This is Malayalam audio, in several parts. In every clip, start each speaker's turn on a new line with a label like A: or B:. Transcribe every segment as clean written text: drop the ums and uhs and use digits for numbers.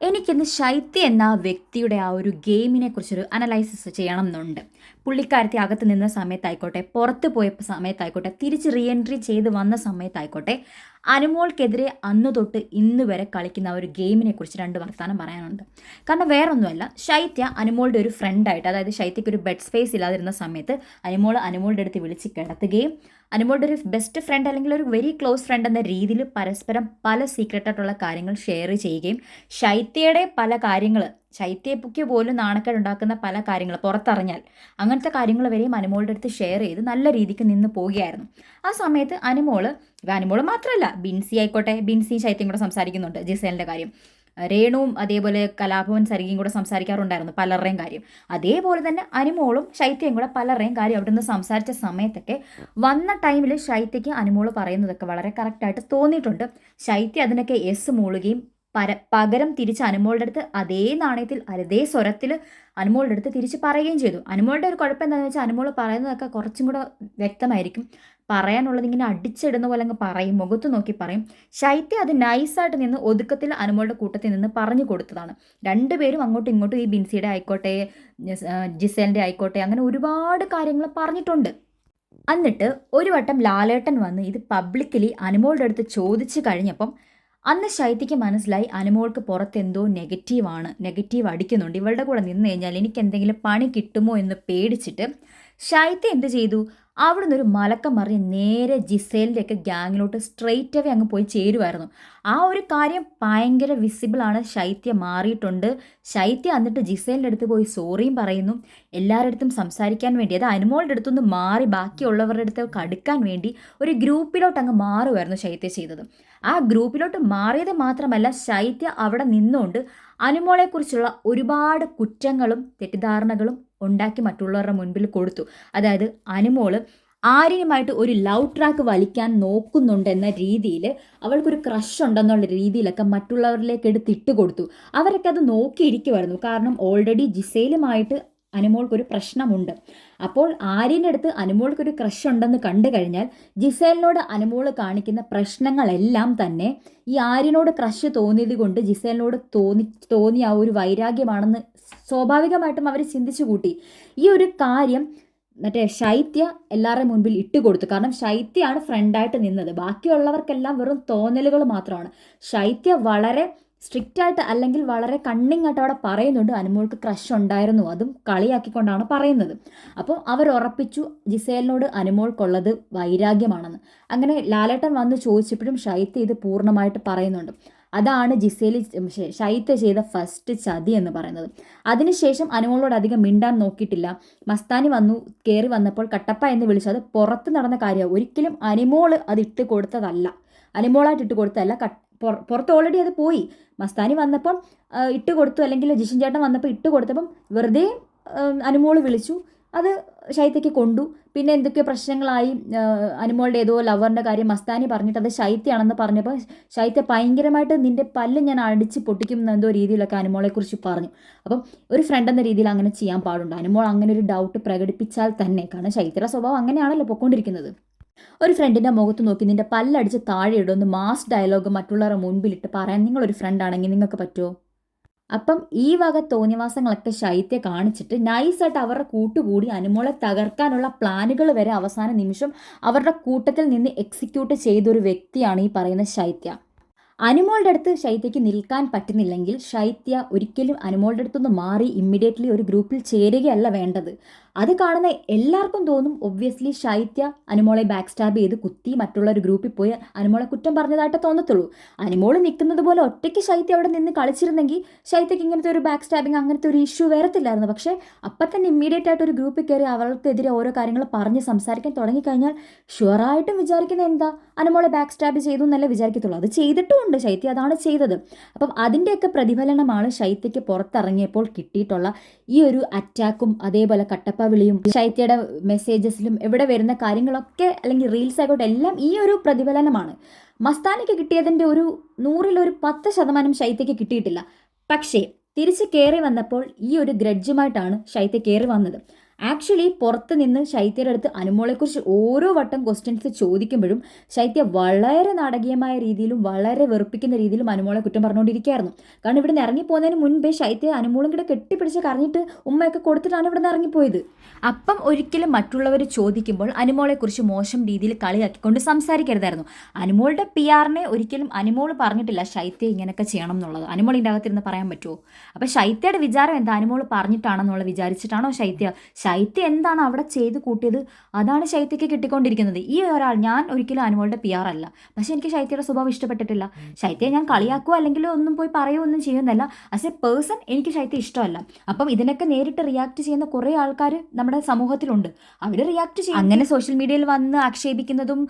A: എനിക്കിന്ന് ശൈത്യ എന്ന ആ വ്യക്തിയുടെ ആ ഒരു ഗെയിമിനെ കുറിച്ചൊരു അനലൈസിസ് ചെയ്യണം എന്നുണ്ട്. പുള്ളിക്കാരത്തി അകത്ത് നിന്ന സമയത്തായിക്കോട്ടെ, പുറത്ത് പോയ സമയത്തായിക്കോട്ടെ, തിരിച്ച് റീ എൻട്രി ചെയ്ത് വന്ന സമയത്തായിക്കോട്ടെ, അനുമോൾക്കെതിരെ അന്ന് തൊട്ട് ഇന്ന് വരെ കളിക്കുന്ന ആ ഒരു ഗെയിമിനെ കുറിച്ച് രണ്ട് വർത്തമാനം പറയാനുണ്ട്. കാരണം വേറൊന്നുമല്ല, ശൈത്യ അനുമോളുടെ ഒരു ഫ്രണ്ടായിട്ട്, അതായത് ശൈത്യയ്ക്ക് ഒരു ബെഡ് സ്പേസ് ഇല്ലാതിരുന്ന സമയത്ത് അനുമോളുടെ അടുത്ത് വിളിച്ച് കിടത്തുകയും അനുമോളുടെ ഒരു ബെസ്റ്റ് ഫ്രണ്ട് അല്ലെങ്കിൽ ഒരു വെരി ക്ലോസ് ഫ്രണ്ട് എന്ന രീതിയിൽ പരസ്പരം പല സീക്രട്ടായിട്ടുള്ള കാര്യങ്ങൾ ഷെയർ ചെയ്യുകയും ശൈത്യയുടെ പല കാര്യങ്ങൾ, ശൈത്യയ്ക്ക് പോലും നാണക്കേടുണ്ടാക്കുന്ന പല കാര്യങ്ങൾ പുറത്തറിഞ്ഞാൽ അങ്ങനത്തെ കാര്യങ്ങൾ വരെയും അനുമോളുടെ അടുത്ത് ഷെയർ ചെയ്ത് നല്ല രീതിക്ക് നിന്ന് പോവുകയായിരുന്നു. ആ സമയത്ത് അനുമോള് മാത്രമല്ല, ബിൻസി ആയിക്കോട്ടെ, ബിൻസിയും ശൈത്യം കൂടെ സംസാരിക്കുന്നുണ്ട് ജിസേലിൻ്റെ കാര്യം. രേണുവും അതേപോലെ കലാഭവൻ സരികയും കൂടെ സംസാരിക്കാറുണ്ടായിരുന്നു പലരുടെയും കാര്യം. അതേപോലെ തന്നെ അനുമോളും ശൈത്യയും കൂടെ പലരുടെയും കാര്യം അവിടെ നിന്ന് സംസാരിച്ച സമയത്തൊക്കെ വന്ന ടൈമിൽ ശൈത്യയ്ക്ക് അനുമോള് പറയുന്നതൊക്കെ വളരെ കറക്റ്റായിട്ട് തോന്നിയിട്ടുണ്ട്. ശൈത്യ അതിനൊക്കെ എസ് മൂളുകയും പകരം തിരിച്ച് അനുമോളുടെ അടുത്ത് അതേ നാണയത്തിൽ അതേ സ്വരത്തിൽ അനുമോളുടെ അടുത്ത് തിരിച്ച് പറയുകയും ചെയ്തു. അനുമോളുടെ ഒരു കുഴപ്പം എന്താണെന്ന് വെച്ചാൽ അനുമോള് പറയുന്നതൊക്കെ കുറച്ചും കൂടെ വ്യക്തമായിരിക്കും. പറയാനുള്ളത് ഇങ്ങനെ അടിച്ചിടുന്ന പോലെ അങ്ങ് പറയും, മുഖത്ത് നോക്കി പറയും. ശൈത്യ അത് നൈസായിട്ട് നിന്ന് ഒതുക്കത്തിൽ അനുമോളുടെ കൂട്ടത്തിൽ നിന്ന് പറഞ്ഞു കൊടുത്തതാണ്. രണ്ടുപേരും അങ്ങോട്ടും ഇങ്ങോട്ടും ഈ ബിൻസിയുടെ ആയിക്കോട്ടെ, ജിസേലിൻ്റെ ആയിക്കോട്ടെ, അങ്ങനെ ഒരുപാട് കാര്യങ്ങൾ പറഞ്ഞിട്ടുണ്ട്. എന്നിട്ട് ഒരു വട്ടം ലാലേട്ടൻ വന്ന് ഇത് പബ്ലിക്കലി അനുമോളുടെ അടുത്ത് ചോദിച്ചു കഴിഞ്ഞപ്പം അന്ന് ശൈത്യയ്ക്ക് മനസ്സിലായി അനുമോൾക്ക് പുറത്ത് എന്തോ നെഗറ്റീവ് അടിക്കുന്നുണ്ട്, ഇവളുടെ കൂടെ നിന്ന് കഴിഞ്ഞാൽ എനിക്ക് എന്തെങ്കിലും പണി കിട്ടുമോ എന്ന് പേടിച്ചിട്ട് ശൈത്യ എന്ത് ചെയ്തു, അവിടെ നിന്നൊരു മലക്കം മറിഞ്ഞ് നേരെ ജിസേലിൻ്റെയൊക്കെ ഗ്യാങ്ങിലോട്ട് സ്ട്രെയിറ്റ് അവേ അങ്ങ് പോയി ചേരുമായിരുന്നു. ആ ഒരു കാര്യം ഭയങ്കര വിസിബിളാണ്. ശൈത്യ മാറിയിട്ടുണ്ട്. ശൈത്യ എന്നിട്ട് ജിസേലിൻ്റെ അടുത്ത് പോയി സോറിയും പറയുന്നു. എല്ലാവരുടെ അടുത്തും സംസാരിക്കാൻ വേണ്ടി, അത് അനുമോളുടെ അടുത്തൊന്ന് മാറി ബാക്കിയുള്ളവരുടെ അടുത്ത് അടുക്കാൻ വേണ്ടി ഒരു ഗ്രൂപ്പിലോട്ട് അങ്ങ് മാറുമായിരുന്നു ശൈത്യ ചെയ്തത്. ആ ഗ്രൂപ്പിലോട്ട് മാറിയത് മാത്രമല്ല, ശൈത്യ അവിടെ നിന്നുകൊണ്ട് അനുമോളെക്കുറിച്ചുള്ള ഒരുപാട് കുറ്റങ്ങളും തെറ്റിദ്ധാരണകളും ഉണ്ടാക്കി മറ്റുള്ളവരുടെ മുൻപിൽ കൊടുത്തു. അതായത് അനുമോള് ആര്യനുമായിട്ട് ഒരു ലവ് ട്രാക്ക് വലിക്കാൻ നോക്കുന്നുണ്ടെന്ന രീതിയിൽ, അവൾക്കൊരു ക്രഷ് ഉണ്ടെന്നുള്ള രീതിയിലൊക്കെ മറ്റുള്ളവരിലേക്ക് എടുത്തിട്ട് കൊടുത്തു. അവരൊക്കെ അത് നോക്കിയിരിക്കുമായിരുന്നു. കാരണം ഓൾറെഡി ജിസേലുമായിട്ട് അനുമോൾക്കൊരു പ്രശ്നമുണ്ട്. അപ്പോൾ ആര്യൻ്റെ അടുത്ത് അനുമോൾക്കൊരു ക്രഷ് ഉണ്ടെന്ന് കണ്ടു കഴിഞ്ഞാൽ ജിസേലിനോട് അനുമോൾ കാണിക്കുന്ന പ്രശ്നങ്ങളെല്ലാം തന്നെ ഈ ആര്യനോട് ക്രഷ് തോന്നിയത് കൊണ്ട് ജിസേലിനോട് തോന്നിയ ആ ഒരു വൈരാഗ്യമാണെന്ന് സ്വാഭാവികമായിട്ടും അവർ ചിന്തിച്ചു കൂട്ടി. ഈ ഒരു കാര്യം ശൈത്യ എല്ലാവരുടെയും മുൻപിൽ ഇട്ടുകൊടുത്തു. കാരണം ശൈത്യയാണ് ഫ്രണ്ടായിട്ട് നിന്നത്, ബാക്കിയുള്ളവർക്കെല്ലാം വെറും തോന്നലുകൾ മാത്രമാണ്. ശൈത്യ വളരെ സ്ട്രിക്റ്റ് ആയിട്ട് അല്ലെങ്കിൽ വളരെ കണ്ണിങ് ആയിട്ട് അവിടെ പറയുന്നുണ്ട് അനുമോൾക്ക് ക്രഷ് ഉണ്ടായിരുന്നു, അതും കളിയാക്കിക്കൊണ്ടാണ് പറയുന്നത്. അപ്പോൾ അവർ ഉറപ്പിച്ചു ജിസേലിനോട് അനുമോൾക്കുള്ളത് വൈരാഗ്യമാണെന്ന്. അങ്ങനെ ലാലേട്ടൻ വന്ന് ചോദിച്ചപ്പോഴും ശൈത്യ ഇത് പൂർണ്ണമായിട്ട് പറയുന്നുണ്ട്. അതാണ് ശൈത്യ ചെയ്ത ഫസ്റ്റ് ചതി എന്ന് പറയുന്നത്. അതിനുശേഷം അനുമോളോട് അധികം മിണ്ടാൻ നോക്കിയിട്ടില്ല. മസ്താനി കയറി വന്നപ്പോൾ കട്ടപ്പ എന്ന് വിളിച്ചത് പുറത്ത് നടന്ന കാര്യമാണ്. ഒരിക്കലും അനുമോള് അത് ഇട്ട് കൊടുത്തതല്ല, അനുമോളായിട്ട് ഇട്ട് കൊടുത്തതല്ല. പുറത്ത് ഓൾറെഡി അത് പോയി. മസ്താനി വന്നപ്പം ഇട്ട് കൊടുത്തു, അല്ലെങ്കിൽ ജിഷൻ ചേട്ടൻ വന്നപ്പോൾ ഇട്ട് കൊടുത്തപ്പം വെറുതെ അനുമോള് വിളിച്ചു, അത് ശൈത്യയ്ക്ക് കൊണ്ടു. പിന്നെ എന്തൊക്കെയോ പ്രശ്നങ്ങളായി. അനുമോളുടെ ഏതോ ലവറിൻ്റെ കാര്യം മസ്താനി പറഞ്ഞിട്ട് അത് ശൈത്യമാണെന്ന് പറഞ്ഞപ്പോൾ ശൈത്യ ഭയങ്കരമായിട്ട് നിൻ്റെ പല്ല് ഞാൻ അടിച്ച് പൊട്ടിക്കുന്ന എന്തോ രീതിയിലൊക്കെ അനുമോളെക്കുറിച്ച് പറഞ്ഞു. അപ്പം ഒരു ഫ്രണ്ട് എന്ന രീതിയിൽ അങ്ങനെ ചെയ്യാൻ പാടുണ്ട്. അനുമോൾ അങ്ങനെ ഒരു ഡൗട്ട് പ്രകടിപ്പിച്ചാൽ തന്നെ, കാരണം ശൈത്യയുടെ സ്വഭാവം അങ്ങനെയാണല്ലോ പൊയ്ക്കൊണ്ടിരിക്കുന്നത്. ഒരു ഫ്രണ്ടിൻ്റെ മുഖത്ത് നോക്കി നിൻ്റെ പല്ലടിച്ച് താഴെ ഇടുമെന്ന് മാസ് ഡയലോഗ് മറ്റുള്ളവരുടെ മുൻപിലിട്ട് പറയാൻ നിങ്ങളൊരു ഫ്രണ്ടാണെങ്കിൽ നിങ്ങൾക്ക് പറ്റുമോ? അപ്പം ഈ വക തോന്നിവാസങ്ങളൊക്കെ ശൈത്യ കാണിച്ചിട്ട് നൈസായിട്ട് അവരുടെ കൂട്ടുകൂടി അനുമോളെ തകർക്കാനുള്ള പ്ലാനുകൾ വരെ അവസാന നിമിഷം അവരുടെ കൂട്ടത്തിൽ നിന്ന് എക്സിക്യൂട്ട് ചെയ്തൊരു വ്യക്തിയാണ് ഈ പറയുന്ന ശൈത്യ. അനുമോളുടെ അടുത്ത് ശൈത്യയ്ക്ക് നിൽക്കാൻ പറ്റുന്നില്ലെങ്കിൽ ശൈത്യ ഒരിക്കലും അനുമോളുടെ അടുത്തൊന്ന് മാറി ഇമ്മീഡിയറ്റ്ലി ഒരു ഗ്രൂപ്പിൽ ചേരുകയല്ല വേണ്ടത്. അത് കാണുന്ന എല്ലാവർക്കും തോന്നും ഒബ്വിയസ്ലി ശൈത്യ അനുമോളെ ബാക്ക് സ്റ്റാബ് ചെയ്ത് കുത്തി മറ്റുള്ള ഒരു ഗ്രൂപ്പിൽ പോയി അനുമോളെ കുറ്റം പറഞ്ഞതായിട്ട് തോന്നത്തുള്ളൂ. അനുമോള് നിൽക്കുന്നത് പോലെ ഒറ്റയ്ക്ക് ശൈത്യ അവിടെ നിന്ന് കളിച്ചിരുന്നെങ്കിൽ ശൈത്യയ്ക്ക് ഇങ്ങനത്തെ ഒരു ബാക്ക് സ്റ്റാബിങ് അങ്ങനത്തെ ഒരു ഇഷ്യൂ വരത്തില്ലായിരുന്നു. പക്ഷേ അപ്പം തന്നെ ഇമ്മീഡിയറ്റ് ആയിട്ട് ഒരു ഗ്രൂപ്പിൽ കയറി അവൾക്കെതിരെ ഓരോ കാര്യങ്ങൾ പറഞ്ഞ് സംസാരിക്കാൻ തുടങ്ങിക്കഴിഞ്ഞാൽ ഷുവറായിട്ടും വിചാരിക്കുന്നത് എന്താ, അനുമോളെ ബാക്ക് സ്റ്റാബ് ചെയ്തു എന്നല്ലേ വിചാരിക്കത്തുള്ളൂ. അത് ചെയ്തിട്ടുമുണ്ട് ശൈത്യ, അതാണ് ചെയ്തത്. അപ്പം അതിൻ്റെയൊക്കെ പ്രതിഫലനമാണ് ശൈത്യയ്ക്ക് പുറത്തിറങ്ങിയപ്പോൾ കിട്ടിയിട്ടുള്ള ഈ ഒരു അറ്റാക്കും അതേപോലെ കട്ടപ്പ വിളിയും ശൈത്യയുടെ മെസ്സേജസിലും എവിടെ വരുന്ന കാര്യങ്ങളൊക്കെ, അല്ലെങ്കിൽ റീൽസ് ആയിക്കോട്ടെ, എല്ലാം ഈ ഒരു പ്രതിഫലനമാണ്. മസ്താനിക്ക് കിട്ടിയതിൻ്റെ ഒരു 100% ശൈത്യയ്ക്ക് കിട്ടിയിട്ടില്ല. പക്ഷേ തിരിച്ച് കയറി വന്നപ്പോൾ ഈ ഒരു ഗ്രഡ്ജുമായിട്ടാണ് ശൈത്യ കയറി വന്നത്. ആക്ച്വലി പുറത്ത് നിന്ന് ശൈത്യയുടെ അടുത്ത് അനുമോളെക്കുറിച്ച് ഓരോ വട്ടം ക്വസ്റ്റ്യൻസ് ചോദിക്കുമ്പോഴും ശൈത്യ വളരെ നാടകീയമായ രീതിയിലും വളരെ വെറുപ്പിക്കുന്ന രീതിയിലും അനുമോളെ കുറ്റം പറഞ്ഞുകൊണ്ടിരിക്കുകയായിരുന്നു. കാരണം ഇവിടുന്ന് ഇറങ്ങിപ്പോകുന്നതിന് മുൻപേ ശൈത്യ അനുമോളും കൂടെ കെട്ടിപ്പിടിച്ച് കരഞ്ഞിട്ട് ഉമ്മയൊക്കെ കൊടുത്തിട്ടാണ് ഇവിടുന്ന് ഇറങ്ങിപ്പോയത്. അപ്പം ഒരിക്കലും മറ്റുള്ളവർ ചോദിക്കുമ്പോൾ അനുമോളെക്കുറിച്ച് മോശം രീതിയിൽ കളിയാക്കിക്കൊണ്ട് സംസാരിക്കരുതായിരുന്നു. അനുമോളുടെ PR-നെ ഒരിക്കലും അനുമോൾ പറഞ്ഞിട്ടില്ല ശൈത്യ ഇങ്ങനെയൊക്കെ ചെയ്യണം എന്നുള്ളത്. അനുമോൾ ഇതിൻ്റെ അകത്തിരുന്ന് പറയാൻ പറ്റുമോ? അപ്പം ശൈത്യയുടെ വിചാരം എന്താ, അനുമോൾ പറഞ്ഞിട്ടാണെന്നുള്ള വിചാരിച്ചിട്ടാണോ ശൈത്യ എന്താണ് അവിടെ ചെയ്ത് കൂട്ടിയത്, അതാണ് ശൈത്യയ്ക്ക് കിട്ടിക്കൊണ്ടിരിക്കുന്നത്. ഈ ഒരാൾ, ഞാൻ ഒരിക്കലും അനുമോളുടെ PR അല്ല, പക്ഷെ എനിക്ക് ശൈത്യയുടെ സ്വഭാവം ഇഷ്ടപ്പെട്ടിട്ടില്ല. ശൈത്യയെ ഞാൻ കളിയാക്കുമോ അല്ലെങ്കിൽ ഒന്നും പോയി പറയുമോ ഒന്നും ചെയ്യുന്നല്ല. ആസ് എ പേഴ്സൺ എനിക്ക് ശൈത്യ ഇഷ്ടമല്ല. അപ്പം ഇതിനൊക്കെ നേരിട്ട് റിയാക്ട് ചെയ്യുന്ന കുറേ ആൾക്കാർ നമ്മുടെ സമൂഹത്തിലുണ്ട്. അവർ റിയാക്ട് ചെയ്യും. അങ്ങനെ സോഷ്യൽ മീഡിയയിൽ വന്ന് ആക്ഷേപിക്കുന്നതും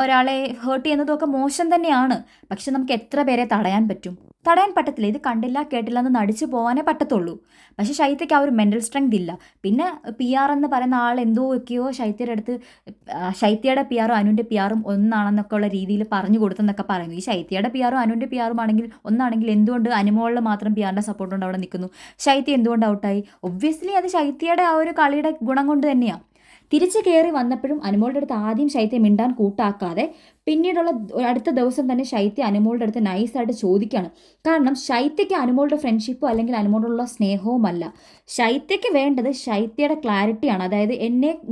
A: ഒരാളെ ഹേർട്ട് ചെയ്യുന്നതും ഒക്കെ മോശം തന്നെയാണ്. പക്ഷെ നമുക്ക് എത്ര പേരെ തടയാൻ പറ്റും? തടയാൻ പറ്റത്തില്ല. ഇത് കണ്ടില്ല കേട്ടില്ല എന്ന് നടിച്ചു പോകാനേ പറ്റത്തുള്ളൂ. പക്ഷെ ശൈത്യയ്ക്ക് ആ ഒരു മെൻ്റൽ സ്ട്രെങ്ത് ഇല്ല. പിന്നെ PR എന്ന് പറയുന്ന ആൾ എന്തൊക്കെയോ ശൈത്യയുടെ അടുത്ത് ശൈത്യയുടെ PR-ഉം അനുവിൻ്റെ PR-ഉം ഒന്നാണെന്നൊക്കെ ഉള്ള രീതിയിൽ പറഞ്ഞു കൊടുത്തെന്നൊക്കെ പറയുന്നു. ഈ ശൈത്യയുടെ PR-ഉം അനുവിൻ്റെ PR-ഉം ആണെങ്കിൽ ഒന്നാണെങ്കിൽ എന്തുകൊണ്ട് അനുമോളിൽ മാത്രം PR-ൻ്റെ സപ്പോർട്ട് കൊണ്ട് അവിടെ നിൽക്കുന്നു? ശൈത്യ എന്തുകൊണ്ട് ഔട്ടായി? ഒബ്വിയസ്ലി അത് ശൈത്യയുടെ ആ ഒരു കളിയുടെ ഗുണം കൊണ്ട് തന്നെയാണ്. തിരിച്ച് കയറി വന്നപ്പോഴും അനുമോളുടെ അടുത്ത് ആദ്യം ശൈത്യം മിണ്ടാൻ കൂട്ടാക്കാതെ പിന്നീടുള്ള അടുത്ത ദിവസം തന്നെ ശൈത്യ അനുമോളുടെ അടുത്ത് നൈസായിട്ട് ചോദിക്കുകയാണ്. കാരണം ശൈത്യയ്ക്ക് അനുമോളുടെ ഫ്രണ്ട്ഷിപ്പോ അല്ലെങ്കിൽ അനുമോളുള്ള സ്നേഹവുമല്ല. ശൈത്യയ്ക്ക് വേണ്ടത് ശൈത്യയുടെ ക്ലാരിറ്റിയാണ്. അതായത്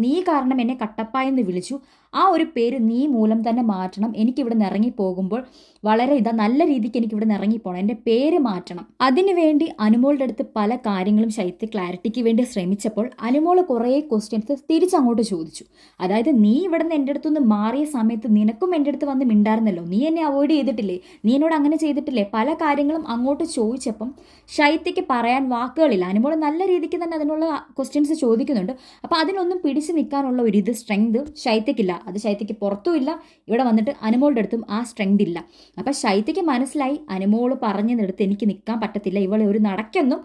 A: നീ കാരണം എന്നെ കട്ടപ്പായെന്ന് വിളിച്ചു, ആ ഒരു പേര് നീ മൂലം തന്നെ മാറ്റണം. എനിക്കിവിടെ നിന്ന് ഇറങ്ങിപ്പോകുമ്പോൾ വളരെ നല്ല രീതിക്ക് എനിക്കിവിടെ നിന്ന് ഇറങ്ങിപ്പോകണം, എൻ്റെ പേര് മാറ്റണം. അതിനുവേണ്ടി അനുമോളുടെ അടുത്ത് പല കാര്യങ്ങളും ശൈത്യ ക്ലാരിറ്റിക്ക് വേണ്ടി ശ്രമിച്ചപ്പോൾ അനുമോൾ കുറേ ക്വസ്റ്റ്യൻസ് തിരിച്ചങ്ങോട്ട് ചോദിച്ചു. അതായത് നീ ഇവിടെ നിന്ന് എൻ്റെ അടുത്തുനിന്ന് മാറിയ സമയത്ത് നിനക്കും എൻ്റെ അടുത്ത് വന്ന് മിണ്ടായിരുന്നല്ലോ, നീ എന്നെ അവോയ്ഡ് ചെയ്തിട്ടില്ലേ, നീ എന്നോട് അങ്ങനെ ചെയ്തിട്ടില്ലേ, പല കാര്യങ്ങളും അങ്ങോട്ട് ചോദിച്ചപ്പം ശൈത്യയ്ക്ക് പറയാൻ വാക്കുകളില്ല. അനുമോൾ നല്ല രീതിക്ക് തന്നെ അതിനുള്ള ക്വസ്റ്റ്യൻസ് ചോദിക്കുന്നുണ്ട്. അപ്പോൾ അതിനൊന്നും പിടിച്ച് നിൽക്കാനുള്ള ഒരു സ്ട്രെങ്ത് ശൈത്യയ്ക്കില്ല. അത് ശൈത്യയ്ക്ക് പുറത്തും ഇല്ല, ഇവിടെ വന്നിട്ട് അനുമോളുടെ അടുത്തും ആ സ്ട്രെങ്ത് ഇല്ല. അപ്പം ശൈത്യയ്ക്ക് മനസ്സിലായി അനുമോൾ പറഞ്ഞതെടുത്ത് എനിക്ക് നിൽക്കാൻ പറ്റത്തില്ല, ഇവളെ ഒരു നടക്കൊന്നും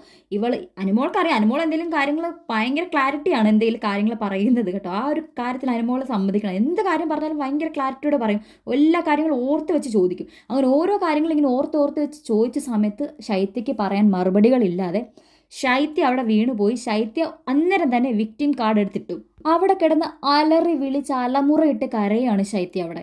A: അനുമോൾക്കറിയാം. അനുമോൾ എന്തെങ്കിലും കാര്യങ്ങൾ ഭയങ്കര ക്ലാരിറ്റിയാണ് എന്തെങ്കിലും കാര്യങ്ങൾ പറയുന്നത് കേട്ടോ. ആ ഒരു കാര്യത്തിൽ അനുമോൾ സമ്മതിക്കണം. എന്ത് കാര്യം പറഞ്ഞാലും ഭയങ്കര ക്ലാരിറ്റിയോടെ പറയും. എല്ലാ കാര്യങ്ങളും ഓർത്ത് വെച്ച് ചോദിക്കും. അങ്ങനെ ഓരോ കാര്യങ്ങളും ഇങ്ങനെ ഓർത്ത് വെച്ച് ചോദിച്ച സമയത്ത് ശൈത്യയ്ക്ക് പറയാൻ മറുപടികളില്ലാതെ ശൈത്യ അവിടെ വീണുപോയി. ശൈത്യ അന്നേരം തന്നെ വിക്ടിം കാർഡ് എടുത്തിട്ടു. അവിടെ കിടന്ന് അലറി വിളിച്ച് അലമുറയിട്ട് കരയാണ് ശൈത്യ അവിടെ.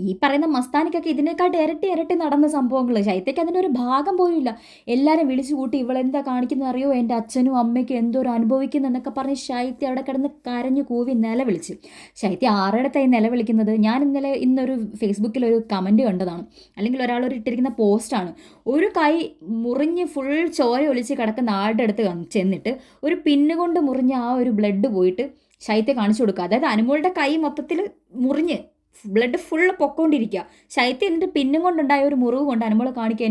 A: ഈ പറയുന്ന മസ്താനിക്കൊക്കെ ഇതിനെക്കാട്ട് ഇരട്ടി നടന്ന സംഭവങ്ങൾ. ശൈത്യയ്ക്ക് അതിൻ്റെ ഒരു ഭാഗം പോലും ഇല്ല. എല്ലാവരും വിളിച്ചു കൂട്ടി ഇവളെന്താ കാണിക്കുന്നത് അറിയോ, എൻ്റെ അച്ഛനും അമ്മയ്ക്കും എന്തോരം അനുഭവിക്കുന്നതെന്നൊക്കെ പറഞ്ഞ് ശൈത്യ അവിടെ കിടന്ന് കരഞ്ഞു കൂവി നിലവിളിച്ച്. ശൈത്യ ആരുടെടുത്തായി നിലവിളിക്കുന്നത്? ഞാൻ ഇന്നൊരു ഫേസ്ബുക്കിൽ ഒരു കമൻറ്റ് കണ്ടതാണ്, അല്ലെങ്കിൽ ഒരാളൊരു ഇട്ടിരിക്കുന്ന പോസ്റ്റാണ്. ഒരു കൈ മുറിഞ്ഞ് ഫുൾ ചോര ഒലിച്ച് കിടക്കുന്ന ആളുടെ അടുത്ത് ചെന്നിട്ട് ഒരു പിന്നുകൊണ്ട് മുറിഞ്ഞ ആ ഒരു ബ്ലഡ് പോയിട്ട് ശൈത്യ കാണിച്ചു കൊടുക്കുക. അതായത് അനുമോളുടെ കൈ മൊത്തത്തിൽ മുറിഞ്ഞ് ബ്ലഡ് ഫുള്ള് പൊക്കോണ്ടിരിക്കുക. ശൈത്യ എന്നിട്ട് പിന്നും കൊണ്ടുണ്ടായ ഒരു മുറിവ് കൊണ്ട് അനുമോൾ കാണിക്കുക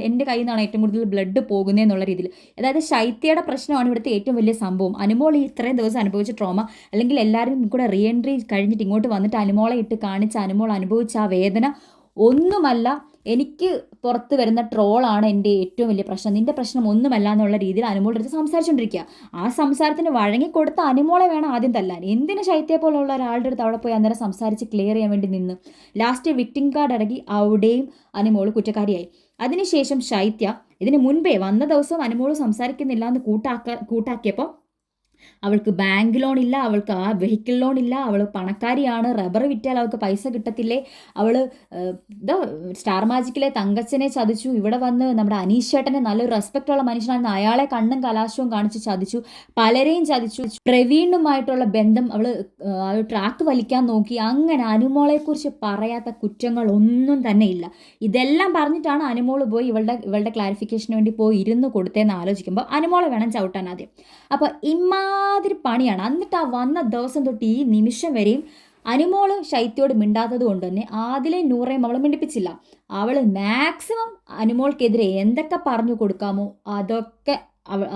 A: എൻ്റെ കയ്യിൽ നിന്നാണ് ഏറ്റവും കൂടുതൽ ബ്ലഡ് പോകുന്നതെന്നുള്ള രീതിയിൽ. അതായത് ശൈത്യയുടെ പ്രശ്നമാണ് ഇവിടുത്തെ ഏറ്റവും വലിയ സംഭവം. അനുമോൾ ഈ ഇത്രയും ദിവസം അനുഭവിച്ച ട്രോമ, അല്ലെങ്കിൽ എല്ലാവരും കൂടെ റീഎൻട്രി കഴിഞ്ഞിട്ട് ഇങ്ങോട്ട് വന്നിട്ട് അനുമോളെ ഇട്ട് കാണിച്ച് അനുമോൾ അനുഭവിച്ച ആ വേദന ഒന്നുമല്ല. എനിക്ക് പുറത്ത് വരുന്ന ട്രോളാണ് എൻ്റെ ഏറ്റവും വലിയ പ്രശ്നം, നിൻ്റെ പ്രശ്നം ഒന്നുമല്ല എന്നുള്ള രീതിയിൽ അനുമോളുടെ അടുത്ത് സംസാരിച്ചുകൊണ്ടിരിക്കുക. ആ സംസാരത്തിന് വഴങ്ങിക്കൊടുത്ത അനുമോളെ വേണം ആദ്യം തല്ലാൻ. എന്തിന് ശൈത്യയെ പോലുള്ള ഒരാളുടെ അടുത്ത് അവിടെ പോയി അന്നേരം സംസാരിച്ച് ക്ലിയർ ചെയ്യാൻ വേണ്ടി നിന്ന് ലാസ്റ്റ് വിക്ടിം കാർഡ് ഇറങ്ങി അവിടെയും അനുമോൾ കുറ്റക്കാരിയായി. അതിനുശേഷം ശൈത്യ ഇതിന് മുൻപേ വന്ന ദിവസം അനുമോൾ സംസാരിക്കുന്നില്ല എന്ന് കൂട്ടാക്കിയപ്പോൾ അവൾക്ക് ബാങ്ക് ലോൺ ഇല്ല, അവൾക്ക് ആ വെഹിക്കിൾ ലോൺ ഇല്ല, അവൾ പണക്കാരിയാണ്, റബ്ബർ വിറ്റാൽ അവൾക്ക് പൈസ കിട്ടത്തില്ലേ, അവൾ സ്റ്റാർ മാജിക്കിലെ തങ്കച്ചനെ ചതിച്ചു, ഇവിടെ വന്ന് നമ്മുടെ അനീഷ് ചേട്ടനെ നല്ലൊരു റെസ്പെക്റ്റ് ഉള്ള മനുഷ്യനായിരുന്നു, അയാളെ കണ്ണും കലാശവും കാണിച്ച് ചതിച്ചു, പലരെയും ചതിച്ചു, പ്രവീണുമായിട്ടുള്ള ബന്ധം അവൾ ട്രാക്ക് വലിക്കാൻ നോക്കി. അങ്ങനെ അനുമോളെക്കുറിച്ച് പറയാത്ത കുറ്റങ്ങളൊന്നും തന്നെ ഇല്ല. ഇതെല്ലാം പറഞ്ഞിട്ടാണ് അനുമോൾ പോയി ഇവളുടെ ക്ലാരിഫിക്കേഷന് വേണ്ടി പോയി ഇരുന്ന് കൊടുത്തതെന്ന് ആലോചിക്കുമ്പോൾ അനുമോളെ വേണം ചവിട്ടാൻ ആദ്യം. അപ്പോൾ ഇമാതിരി പണിയാണ്. എന്നിട്ട് ആ വന്ന ദിവസം തൊട്ട് ഈ നിമിഷം വരെയും അനുമോൾ ശൈത്യയോട് മിണ്ടാത്തത് കൊണ്ട് തന്നെ ആദിലെ നൂറേയും അവൾ മിണ്ടിപ്പിച്ചില്ല. അവൾ മാക്സിമം അനുമോൾക്കെതിരെ എന്തൊക്കെ പറഞ്ഞു കൊടുക്കാമോ അതൊക്കെ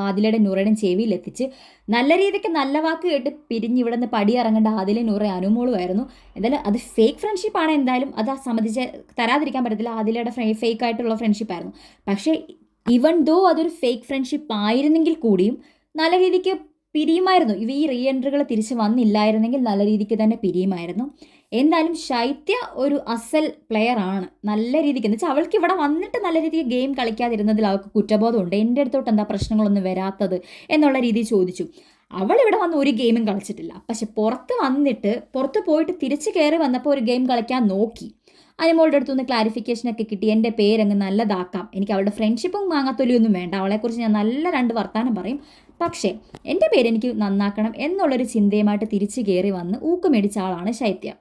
A: ആദിലയുടെ നൂറയുടെയും ചെവിയിലെത്തിച്ച് നല്ല രീതിക്ക് നല്ല വാക്ക് കേട്ട് പിരിഞ്ഞ് ഇവിടെ നിന്ന് പടിയിറങ്ങേണ്ട ആദിലെ നൂറ അനുമോളുമായിരുന്നു. എന്തായാലും അത് ഫേക്ക് ഫ്രണ്ട്ഷിപ്പാണ്, എന്തായാലും അത് സംബന്ധിച്ച് തരാതിരിക്കാൻ പറ്റത്തില്ല. ആദിലയുടെ ഫേക്ക് ആയിട്ടുള്ള ഫ്രണ്ട്ഷിപ്പായിരുന്നു. പക്ഷേ ഈവൻ ദോ അതൊരു ഫേക്ക് ഫ്രണ്ട്ഷിപ്പ് ആയിരുന്നെങ്കിൽ കൂടിയും നല്ല രീതിക്ക് പിരിയുമായിരുന്നു. ഈ റീഎൻട്രികൾ തിരിച്ച് വന്നില്ലായിരുന്നെങ്കിൽ നല്ല രീതിക്ക് തന്നെ പിരിയുമായിരുന്നു. എന്തായാലും ശൈത്യ ഒരു അസൽ പ്ലെയർ ആണ്, നല്ല രീതിക്ക്. എന്ന് വെച്ചാൽ അവൾക്ക് ഇവിടെ വന്നിട്ട് നല്ല രീതിക്ക് ഗെയിം കളിക്കാതിരുന്നതിൽ അവൾക്ക് കുറ്റബോധമുണ്ട്. എൻ്റെ അടുത്തോട്ട് എന്താ പ്രശ്നങ്ങളൊന്നും വരാത്തത് എന്നുള്ള രീതിയിൽ ചോദിച്ചു. അവളിവിടെ വന്ന് ഒരു ഗെയിമും കളിച്ചിട്ടില്ല. പക്ഷെ പുറത്ത് പോയിട്ട് തിരിച്ച് കയറി വന്നപ്പോൾ ഒരു ഗെയിം കളിക്കാൻ നോക്കി. അനുമോളുടെ അടുത്തുനിന്ന് ക്ലാരിഫിക്കേഷനൊക്കെ കിട്ടി. എൻ്റെ പേരങ്ങ് നല്ലതാക്കാം, എനിക്ക് അവളുടെ ഫ്രണ്ട്ഷിപ്പും മാങ്ങാത്തൊലിയൊന്നും വേണ്ട, അവളെക്കുറിച്ച് ഞാൻ നല്ല 2 വർത്താനം പറയും, പക്ഷേ എൻ്റെ പേരെനിക്ക് നന്നാക്കണം എന്നുള്ളൊരു ചിന്തയുമായിട്ട് തിരിച്ച് കയറി വന്ന് ഊക്ക് മേടിച്ച ആളാണ് ശൈത്യ.